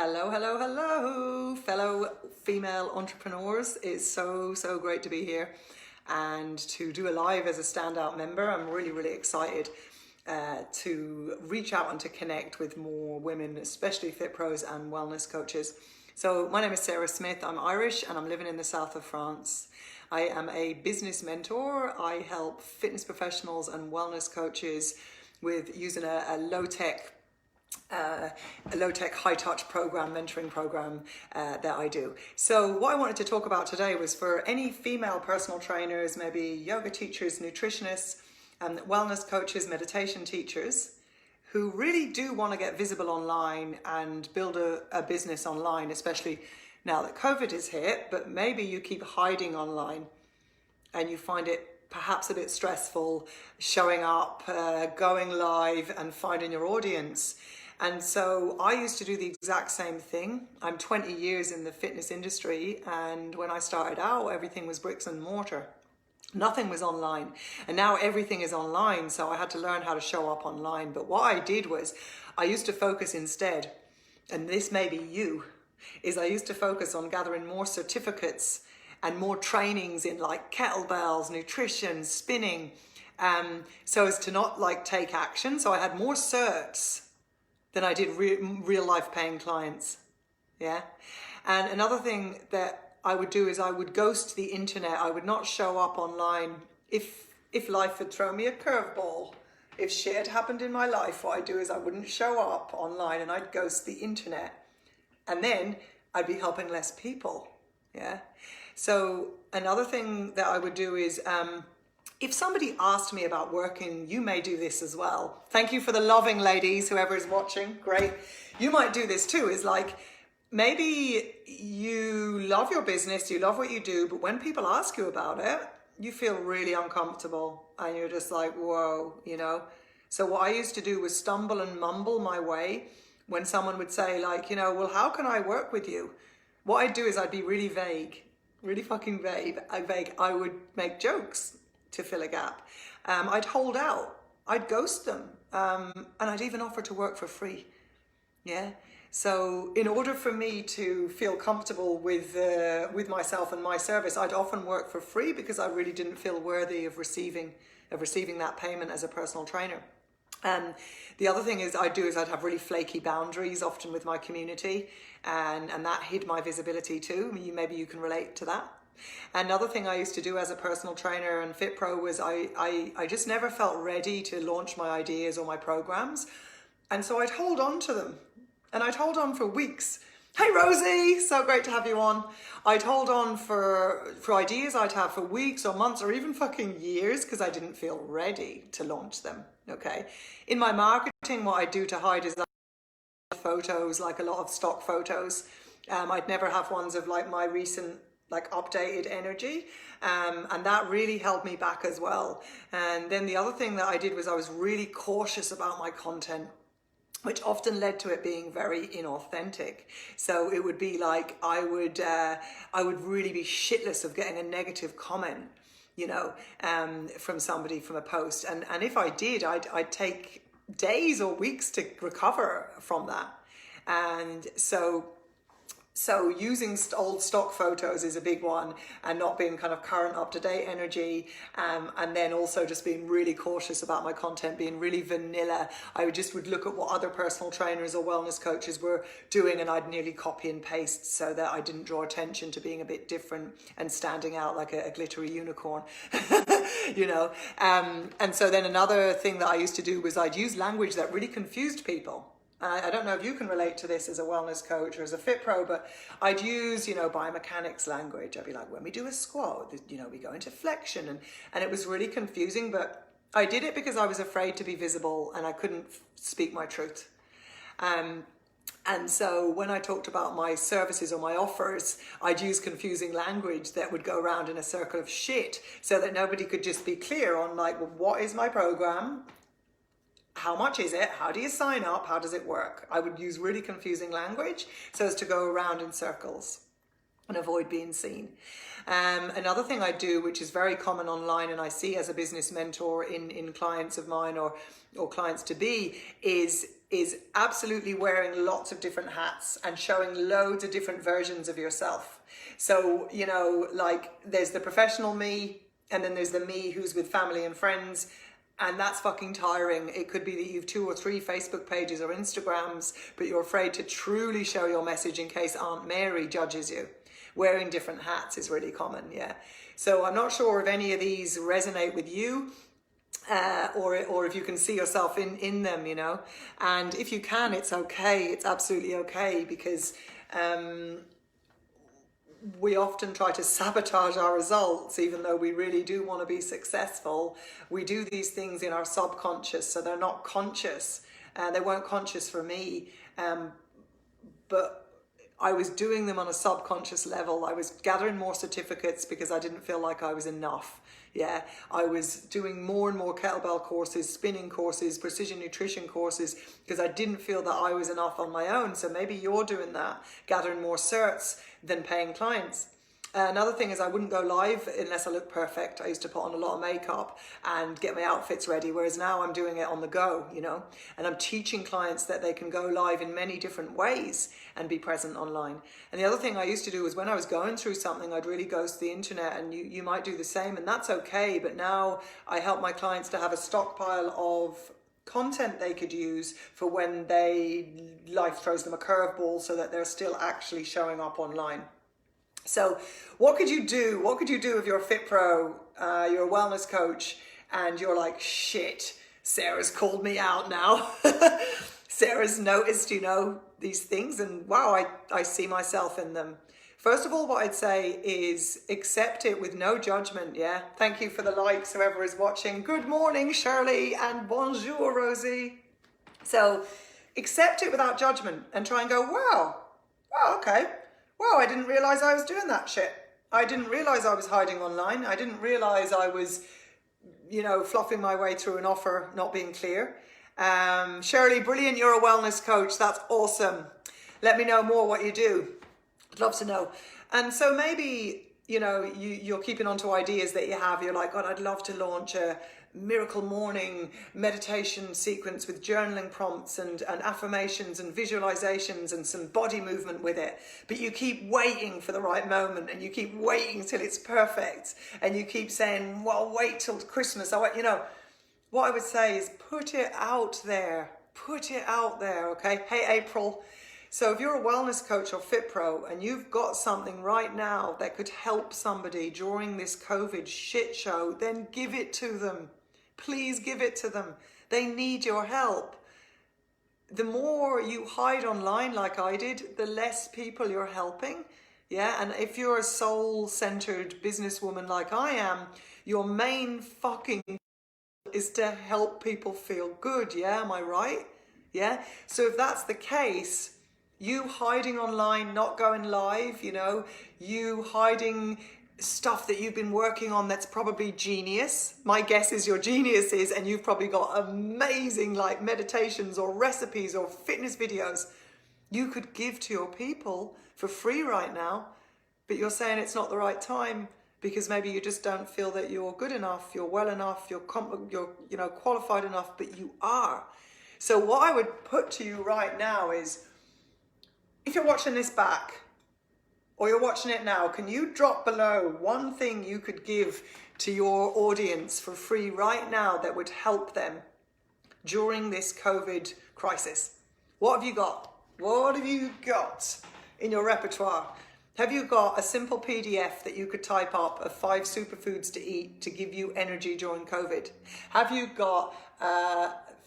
Hello, hello, hello, fellow female entrepreneurs. It's so great to be here and to do a live as a standout member. I'm really excited to reach out and to connect with more women, especially fit pros and wellness coaches. So my name is Sarah Smith. I'm Irish and I'm living in the south of France. I am a business mentor. I help fitness professionals and wellness coaches with using a low-tech, high-touch program, mentoring program that I do. So what I wanted to talk about today was for any female personal trainers, maybe yoga teachers, nutritionists, wellness coaches, meditation teachers, who really do want to get visible online and build a business online, especially now that COVID is hit, but maybe you keep hiding online and you find it perhaps a bit stressful showing up, going live and finding your audience. And so I used to do the exact same thing. I'm 20 years in the fitness industry, and when I started out, everything was bricks and mortar. Nothing was online, and now everything is online, so I had to learn how to show up online. But what I did was I used to focus instead, and this may be you, is I used to focus on gathering more certificates and more trainings in like kettlebells, nutrition, spinning, so as to not like take action. So I had more certs than I did real life paying clients. Yeah. And another thing that I would do is I would ghost the internet. I would not show up online if life had thrown me a curveball. If shit had happened in my life, what I'd do is I wouldn't show up online and I'd ghost the internet. And then I'd be helping less people. Yeah. So another thing that I would do is, if somebody asked me about working, you may do this as well. Thank you for the loving ladies, whoever is watching, great. You might do this too, is like, maybe you love your business, you love what you do, but when people ask you about it, you feel really uncomfortable and you're just like, whoa, you know? So what I used to do was stumble and mumble my way when someone would say like, well, how can I work with you? What I'd do is I'd be really vague, really fucking vague. I would make jokes to fill a gap. I'd hold out, I'd ghost them, and I'd even offer to work for free. Yeah. So in order for me to feel comfortable with myself and my service, I'd often work for free because I really didn't feel worthy of receiving that payment as a personal trainer. The other thing I'd have really flaky boundaries, often with my community, and that hid my visibility too. Maybe you can relate to that. Another thing I used to do as a personal trainer and fit pro was I just never felt ready to launch my ideas or my programs. And so I'd hold on to them, and I'd hold on for weeks. Hey Rosie, so great to have you on. I'd hold on for ideas I'd have for weeks or months or even fucking years because I didn't feel ready to launch them, okay? In my marketing, what I do to hide is photos, like a lot of stock photos. I'd never have ones of like my recent updated energy, and that really held me back as well. And then the other thing that I did was I was really cautious about my content, which often led to it being very inauthentic. So it would be like I would really be shitless of getting a negative comment, from somebody from a post, and if I did, I'd take days or weeks to recover from that. And so using old stock photos is a big one, and not being kind of current, up-to-date energy, and then also just being really cautious about my content, being really vanilla. I would look at what other personal trainers or wellness coaches were doing, and I'd nearly copy and paste so that I didn't draw attention to being a bit different and standing out like a glittery unicorn, And so then another thing that I used to do was I'd use language that really confused people. I don't know if you can relate to this as a wellness coach or as a fit pro, but I'd use, biomechanics language. I'd be like, when we do a squat, we go into flexion, and it was really confusing, but I did it because I was afraid to be visible and I couldn't speak my truth. And so when I talked about my services or my offers, I'd use confusing language that would go around in a circle of shit so that nobody could just be clear on like, well, what is my program? How much is it? How do you sign up? How does it work? I would use really confusing language so as to go around in circles. and avoid being seen. Another thing I do, which is very common online and I see as a business mentor in clients of mine or clients to be, is absolutely wearing lots of different hats and showing loads of different versions of yourself. So, you know, like there's the professional me, and then there's the me who's with family and friends. And that's fucking tiring. It could be that you've 2 or 3 Facebook pages or Instagrams, but you're afraid to truly show your message in case Aunt Mary judges you. Wearing different hats is really common, yeah. So I'm not sure if any of these resonate with you, or if you can see yourself in them, you know. And if you can, it's okay. It's absolutely okay, because we often try to sabotage our results, even though we really do want to be successful. We do these things in our subconscious, so they're not conscious. They weren't conscious for me, but I was doing them on a subconscious level. I was gathering more certificates because I didn't feel like I was enough. Yeah, I was doing more and more kettlebell courses, spinning courses, precision nutrition courses, because I didn't feel that I was enough on my own. So maybe you're doing that, gathering more certs than paying clients. Another thing is I wouldn't go live unless I looked perfect. I used to put on a lot of makeup and get my outfits ready, whereas now I'm doing it on the go, you know, and I'm teaching clients that they can go live in many different ways and be present online. And the other thing I used to do was when I was going through something, I'd really go to the internet, and you might do the same, and that's okay. But now I help my clients to have a stockpile of content they could use for when life throws them a curveball, so that they're still actually showing up online. So what could you do? What could you do if you're a Fit Pro, you're a wellness coach, and you're like, shit, Sarah's called me out now. Sarah's noticed, you know, these things, and wow, I see myself in them. First of all, what I'd say is accept it with no judgment, yeah? Thank you for the likes, whoever is watching. Good morning, Shirley, and bonjour, Rosie. So accept it without judgment and try and go, wow, okay. Wow, I didn't realize I was doing that shit. I didn't realize I was hiding online. I didn't realize I was, you know, fluffing my way through an offer, not being clear. Shirley, brilliant, you're a wellness coach. That's awesome. Let me know more what you do. I'd love to know. And so maybe, you know, you're keeping on to ideas that you have. You're like, God, I'd love to launch a miracle morning meditation sequence with journaling prompts and affirmations and visualizations and some body movement with it. But you keep waiting for the right moment, and you keep waiting till it's perfect. And you keep saying, well, wait till Christmas. You know, what I would say is put it out there. Put it out there, okay? Hey, April. So if you're a wellness coach or Fit Pro and you've got something right now that could help somebody during this COVID shit show, then give it to them. Please give it to them. They need your help. The more you hide online like I did, the less people you're helping. Yeah, and if you're a soul-centered businesswoman like I am, your main fucking is to help people feel good. Yeah, am I right? Yeah. So if that's the case, you hiding online, not going live, you know, you hiding stuff that you've been working on that's probably genius. My guess is your genius is, and you've probably got amazing like meditations or recipes or fitness videos you could give to your people for free right now, but you're saying it's not the right time because maybe you just don't feel that you're good enough, you're well enough, you're you know, qualified enough, but you are. So what I would put to you right now is, if you're watching this back, or you're watching it now, can you drop below one thing you could give to your audience for free right now that would help them during this COVID crisis? What have you got? What have you got in your repertoire? Have you got a simple PDF that you could type up of 5 superfoods to eat to give you energy during COVID? Have you got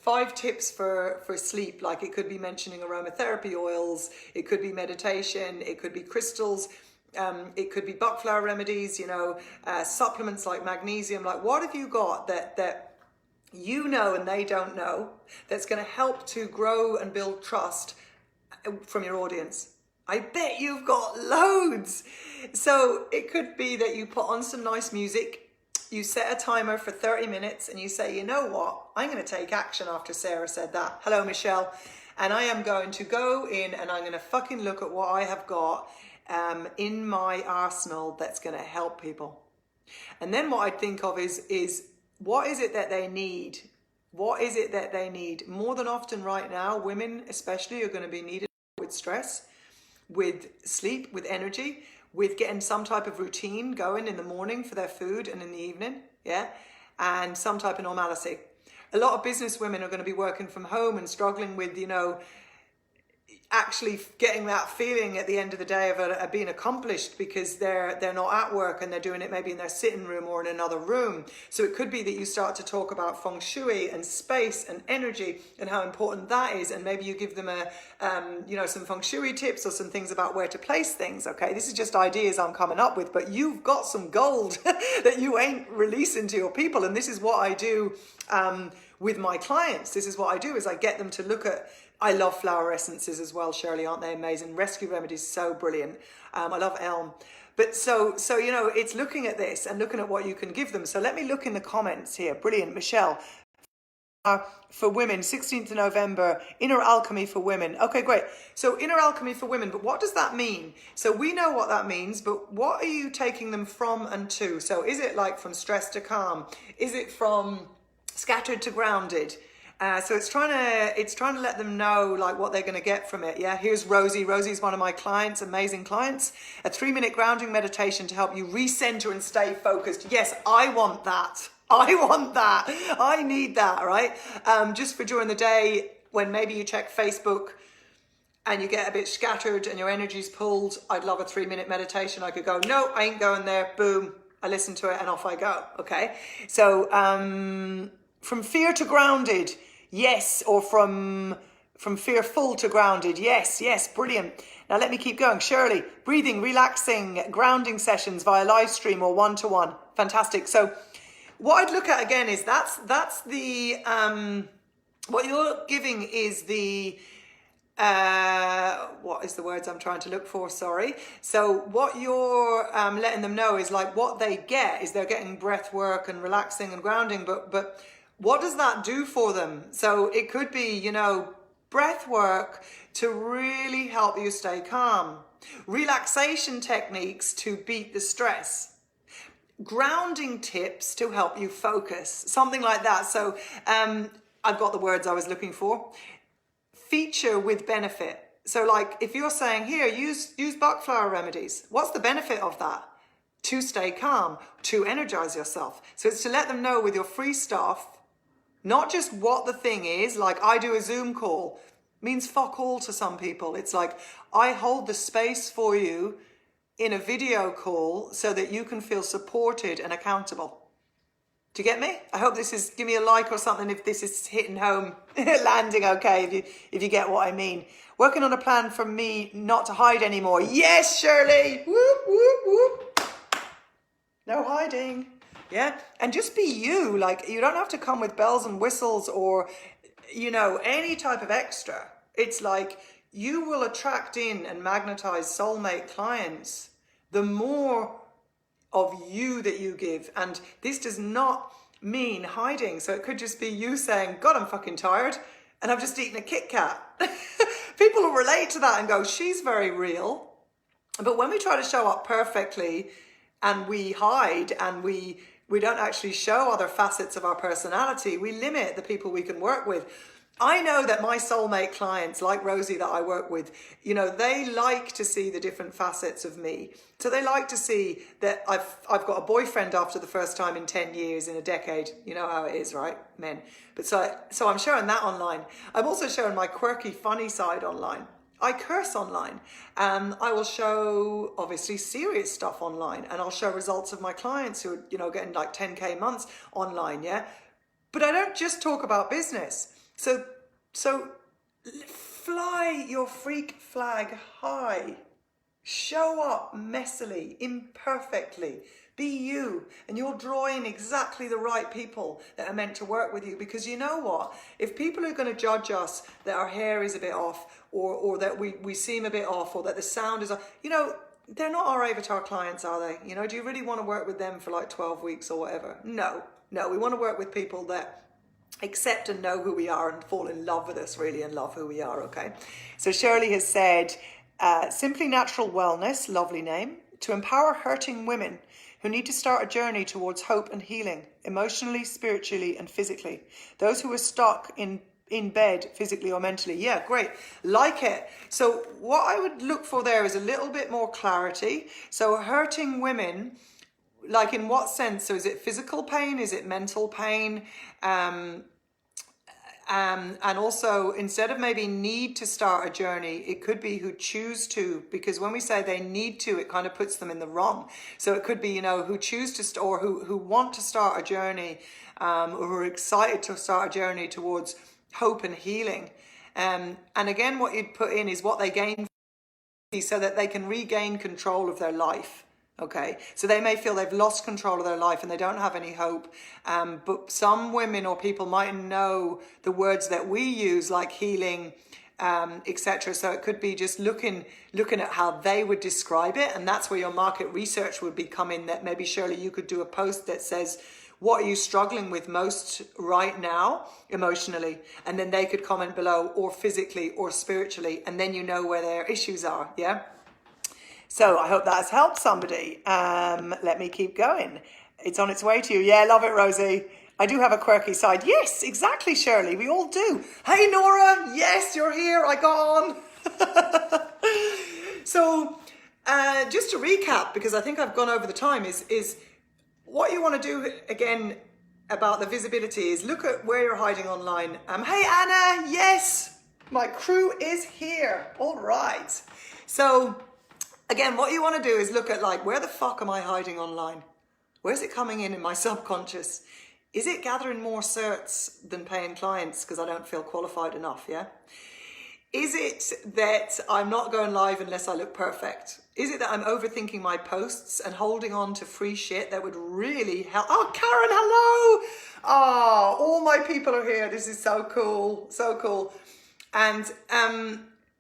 5 tips for sleep? Like it could be mentioning aromatherapy oils, it could be meditation, it could be crystals, it could be buck flower remedies, you know, supplements like magnesium. Like what have you got that you know and they don't know that's going to help to grow and build trust from your audience? I bet you've got loads. So it could be that you put on some nice music, you set a timer for 30 minutes and you say, you know what, I'm going to take action after Sarah said that. Hello, Michelle. And I am going to go in and I'm going to fucking look at what I have got in my arsenal that's going to help people. And then what I think of is what is it that they need? What is it that they need? More than often right now, women especially are going to be needed with stress, with sleep, with energy, with getting some type of routine going in the morning for their food and in the evening, yeah, and some type of normalcy. A lot of business women are going to be working from home and struggling with, actually getting that feeling at the end of the day of being accomplished, because they're not at work and they're doing it maybe in their sitting room or in another room. So it could be that you start to talk about feng shui and space and energy and how important that is, and maybe you give them some feng shui tips or some things about where to place things. Okay, this is just ideas I'm coming up with, but you've got some gold that you ain't releasing to your people. And this is what I do with my clients. This is what I do, is I get them to look at, I love flower essences as well, Shirley, aren't they amazing? Rescue Remedies, so brilliant. I love elm. But so it's looking at this and looking at what you can give them. So let me look in the comments here. Brilliant, Michelle. For women, 16th of November, Inner Alchemy for women. Okay, great. So Inner Alchemy for women, but what does that mean? So we know what that means, but what are you taking them from and to? So is it like from stress to calm? Is it from scattered to grounded? So it's trying to let them know like what they're going to get from it. Yeah, here's Rosie. Rosie's one of my clients, amazing clients. A 3-minute grounding meditation to help you recenter and stay focused. Yes, I want that. I want that. I need that, right? Just for during the day when maybe you check Facebook and you get a bit scattered and your energy's pulled. I'd love a 3-minute meditation. I could go, no, I ain't going there. Boom. I listen to it and off I go. Okay. So from fear to grounded. Yes, or from fearful to grounded. Yes, brilliant. Now let me keep going. Shirley, breathing, relaxing, grounding sessions via live stream or one-to-one. Fantastic. So what I'd look at again is that's the, what you're giving is the, what is the words I'm trying to look for? Sorry. So what you're letting them know is like what they get is they're getting breath work and relaxing and grounding, but what does that do for them? So it could be, breath work to really help you stay calm. Relaxation techniques to beat the stress. Grounding tips to help you focus. Something like that. So I've got the words I was looking for. Feature with benefit. So like if you're saying here, use Bach flower remedies. What's the benefit of that? To stay calm, to energize yourself. So it's to let them know with your free stuff, not just what the thing is, like I do a Zoom call, means fuck all to some people. It's like, I hold the space for you in a video call so that you can feel supported and accountable. Do you get me? I hope this is, give me a like or something if this is hitting home, landing okay, if you get what I mean. Working on a plan for me not to hide anymore. Yes, Shirley! Whoop, whoop, whoop. No hiding. Yeah, and just be you. Like, you don't have to come with bells and whistles or, any type of extra. It's like you will attract in and magnetize soulmate clients the more of you that you give. And this does not mean hiding. So it could just be you saying, God, I'm fucking tired and I've just eaten a Kit Kat. People will relate to that and go, she's very real. But when we try to show up perfectly and we hide and we don't actually show other facets of our personality, we limit the people we can work with. I know that my soulmate clients, like Rosie that I work with, they like to see the different facets of me. So they like to see that I've got a boyfriend after the first time in 10 years, in a decade. You know how it is, right? Men. But so I'm showing that online. I'm also showing my quirky, funny side online. I curse online. I will show obviously serious stuff online, and I'll show results of my clients who are, getting like 10K months online. Yeah. But I don't just talk about business. So fly your freak flag high. Show up messily, imperfectly. Be you, and you'll draw in exactly the right people that are meant to work with you. Because you know what? If people are going to judge us that our hair is a bit off, or that we seem a bit off, or that the sound is off, they're not our avatar clients, are they? Do you really want to work with them for like 12 weeks or whatever? No, we want to work with people that accept and know who we are and fall in love with us really and love who we are, okay? So Shirley has said, Simply Natural Wellness, lovely name, to empower hurting women who need to start a journey towards hope and healing, emotionally, spiritually, and physically. Those who are stuck in bed, physically or mentally. Yeah, great. Like it. So what I would look for there is a little bit more clarity. So hurting women, like in what sense? So is it physical pain? Is it mental pain? And also, instead of maybe need to start a journey, it could be who choose to, because when we say they need to, it kind of puts them in the wrong. So it could be, who choose to, or who want to start a journey, or who are excited to start a journey towards hope and healing. And again, what you'd put in is what they gain so that they can regain control of their life. Okay, so they may feel they've lost control of their life and they don't have any hope. But some women or people might know the words that we use, like healing, etc. So it could be just looking at how they would describe it, and that's where your market research would be coming. That maybe Shirley, you could do a post that says, what are you struggling with most right now emotionally? And then they could comment below, or physically or spiritually, and then you know where their issues are. Yeah. So I hope that has helped somebody. Let me keep going. It's on its way to you. Yeah, love it, Rosie. I do have a quirky side. Yes, exactly, Shirley. We all do. Hey, Nora. Yes, you're here. I got on. So just to recap, because I think I've gone over the time, is what you want to do again about the visibility is look at where you're hiding online. Hey, Anna. Yes, my crew is here. All right. So again, what you want to do is look at, like, where the fuck am I hiding online? Where's it coming in my subconscious? Is it gathering more certs than paying clients because I don't feel qualified enough, yeah? Is it that I'm not going live unless I look perfect? Is it that I'm overthinking my posts and holding on to free shit that would really help? Oh, Karen, hello! Oh, all my people are here. This is so cool, so cool. And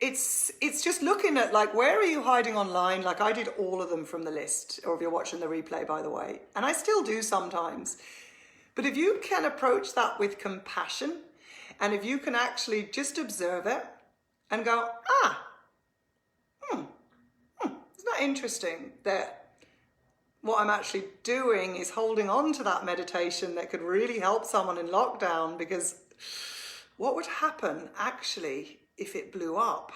it's just looking at, like, where are you hiding online? Like, I did all of them from the list, or if you're watching the replay, by the way, and I still do sometimes. But if you can approach that with compassion, and if you can actually just observe it and go, isn't that interesting that what I'm actually doing is holding on to that meditation that could really help someone in lockdown? Because what would happen actually if it blew up?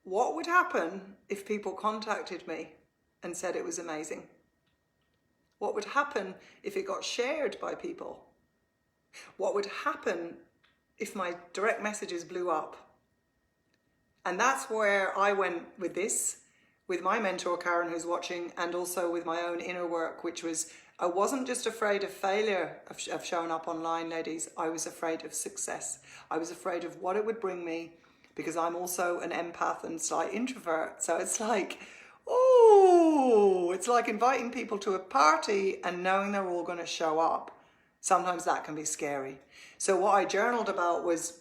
What would happen if people contacted me and said it was amazing? What would happen if it got shared by people? What would happen if my direct messages blew up? And that's where I went with this, with my mentor, Karen, who's watching, and also with my own inner work, which was, I wasn't just afraid of failure of showing up online, ladies. I was afraid of success. I was afraid of what it would bring me, because I'm also an empath and slight introvert. So it's like, oh, it's like inviting people to a party and knowing they're all going to show up. Sometimes that can be scary. So what I journaled about was,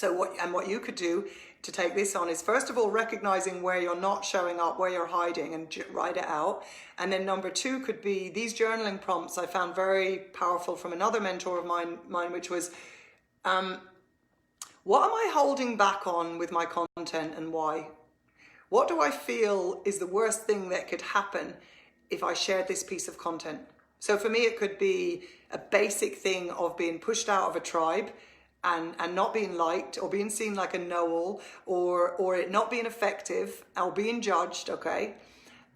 what you could do to take this on is, first of all, recognizing where you're not showing up, where you're hiding, and write it out. And then number two could be these journaling prompts I found very powerful from another mentor of mine, which was, what am I holding back on with my content and why? What do I feel is the worst thing that could happen if I shared this piece of content? So for me, it could be a basic thing of being pushed out of a tribe and not being liked, or being seen like a know-all, or it not being effective, or being judged, okay?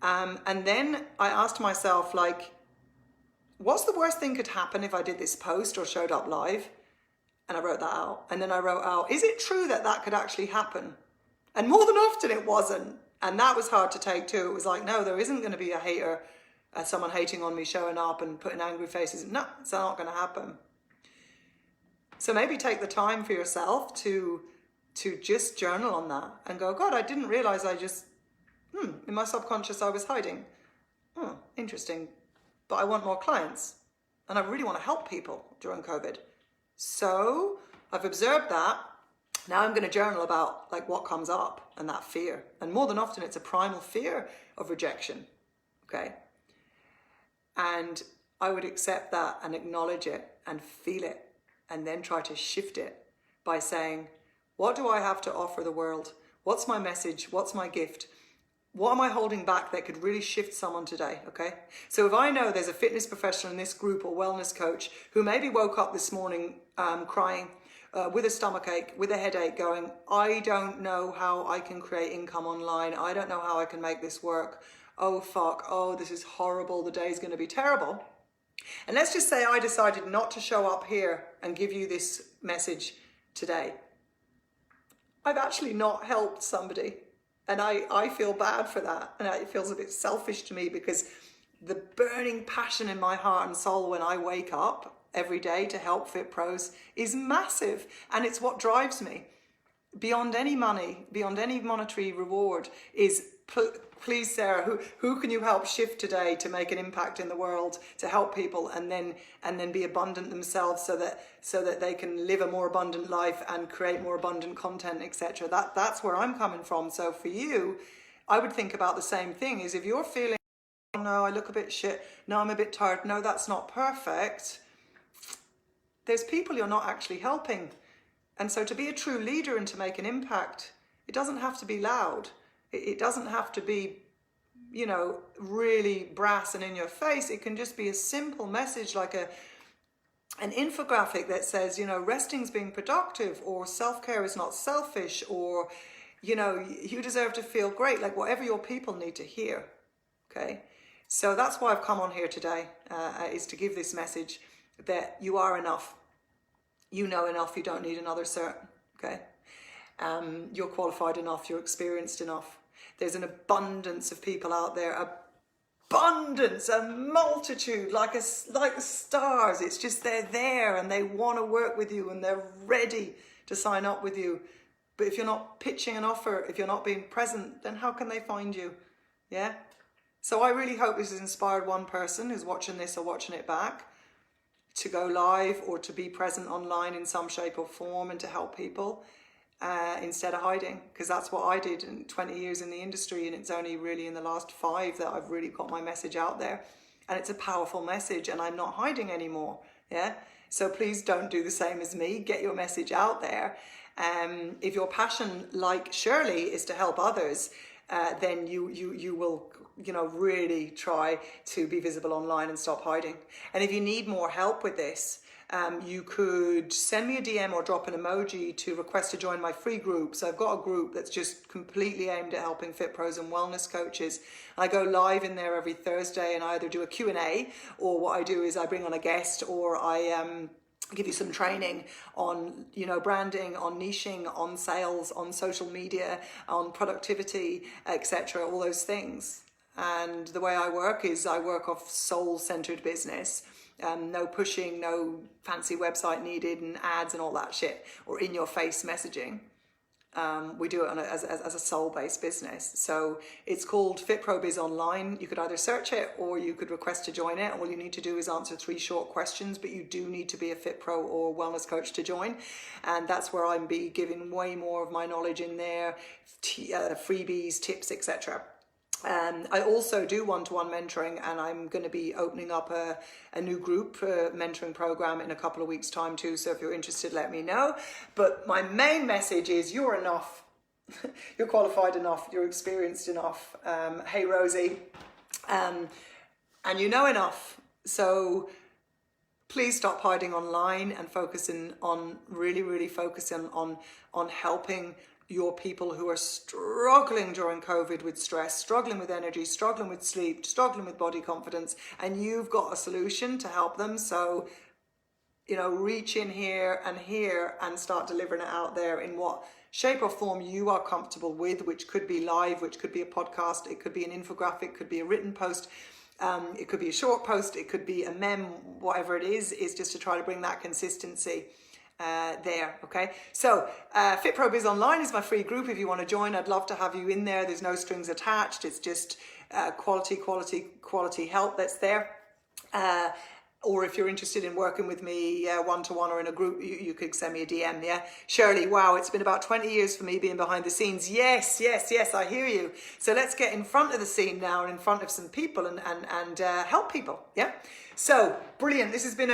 And then I asked myself, like, what's the worst thing could happen if I did this post or showed up live? And I wrote that out. And then I wrote out, is it true that that could actually happen? And more than often it wasn't. And that was hard to take too. It was like, no, there isn't going to be a hater, someone hating on me, showing up and putting angry faces. No, it's not going to happen. So maybe take the time for yourself to just journal on that and go, God, I didn't realize I just, in my subconscious I was hiding. Interesting. But I want more clients and I really want to help people during COVID. So I've observed that. Now I'm going to journal about, like, what comes up and that fear. And more than often it's a primal fear of rejection. Okay. And I would accept that and acknowledge it and feel it, and then try to shift it by saying, What do I have to offer the world? What's my message? What's my gift? What am I holding back that could really shift someone today, okay? So if I know there's a fitness professional in this group or wellness coach who maybe woke up this morning crying, with a stomachache, with a headache, going, I don't know how I can create income online. I don't know how I can make this work. Oh, fuck. Oh, this is horrible. The day's going to be terrible. And let's just say I decided not to show up here and give you this message today. I've actually not helped somebody. And I feel bad for that. And it feels a bit selfish to me, because the burning passion in my heart and soul when I wake up every day to help fit pros is massive. And it's what drives me. Beyond any money, beyond any monetary reward, is please, Sarah, who can you help shift today to make an impact in the world, to help people and then be abundant themselves, so that they can live a more abundant life and create more abundant content, etc. That's where I'm coming from. So for you, I would think about the same thing. Is if you're feeling, oh no, I look a bit shit, no, I'm a bit tired, no, that's not perfect, there's people you're not actually helping. And so to be a true leader and to make an impact, it doesn't have to be loud. It doesn't have to be, you know, really brass and in your face. It can just be a simple message, like an infographic that says, you know, resting's being productive, or self-care is not selfish, or, you know, you deserve to feel great, like whatever your people need to hear. Okay. So that's why I've come on here today, is to give this message that you are enough. You know enough. You don't need another cert. Okay. You're qualified enough. You're experienced enough. There's an abundance of people out there, abundance, a multitude, like the stars. It's just they're there and they want to work with you and they're ready to sign up with you. But if you're not pitching an offer, if you're not being present, then how can they find you? Yeah. So I really hope this has inspired one person who's watching this or watching it back to go live or to be present online in some shape or form and to help people. Instead of hiding, because that's what I did in 20 years in the industry, and it's only really in the last 5 that I've really got my message out there, and it's a powerful message, and I'm not hiding anymore. Yeah, so please don't do the same as me. Get your message out there. If your passion, like Shirley, is to help others, then you will, you know, really try to be visible online and stop hiding. And if you need more help with this, you could send me a DM or drop an emoji to request to join my free group. So I've got a group that's just completely aimed at helping fit pros and wellness coaches. I go live in there every Thursday, and I either do a Q&A, or what I do is I bring on a guest, or I give you some training on, you know, branding, on niching, on sales, on social media, on productivity, etc. All those things. And the way I work is I work off soul-centered business. No pushing, no fancy website needed and ads and all that shit, or in-your-face messaging. We do it as a soul-based business. So it's called Fit Pro Biz Online. You could either search it or you could request to join it. All you need to do is answer 3 short questions, but you do need to be a Fit Pro or wellness coach to join. And that's where I'm be giving way more of my knowledge in there, freebies, tips, etc. I also do one-to-one mentoring, and I'm going to be opening up a new group mentoring program in a couple of weeks' time too. So if you're interested, let me know. But my main message is you're enough. You're qualified enough. You're experienced enough. Hey, Rosie. And you know enough. So please stop hiding online and focusing on, really focusing on helping your people who are struggling during COVID with stress, struggling with energy, struggling with sleep, struggling with body confidence, and you've got a solution to help them. So, you know, reach in here and start delivering it out there in what shape or form you are comfortable with, which could be live, which could be a podcast, it could be an infographic, it could be a written post, it could be a short post, it could be a meme, whatever it is just to try to bring that consistency there. Okay, so Fit Pro Biz Online is my free group. If you want to join, I'd love to have you in there. There's no strings attached. It's just quality help that's there. Or if you're interested in working with me one-to-one or in a group, you could send me a DM. Yeah, Shirley, wow, it's been about 20 years for me being behind the scenes. Yes, I hear you. So let's get in front of the scene now and in front of some people and help people. Yeah, so brilliant. This has been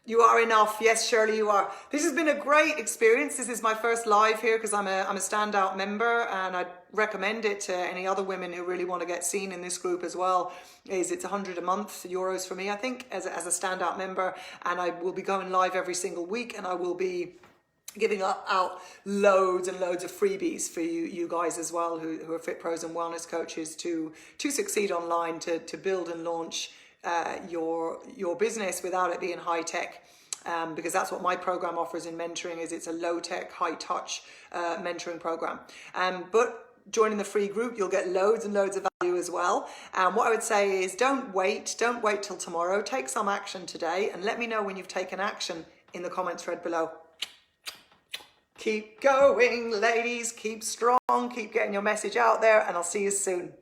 You are enough. Yes, Shirley, you are. This has been a great experience. This is my first live here because I'm a standout member, and I recommend it to any other women who really want to get seen in this group as well. It's 100 a month euros for me, I think, as a standout member, and I will be going live every single week, and I will be giving out loads and loads of freebies for you guys as well, who are fit pros and wellness coaches to succeed online, to build and launch your business without it being high tech, because that's what my program offers in mentoring. Is it's a low tech, high touch mentoring program. But joining the free group, you'll get loads and loads of value as well. What I would say is don't wait till tomorrow. Take some action today, and let me know when you've taken action in the comment thread below. Keep going, ladies, keep strong, keep getting your message out there, and I'll see you soon.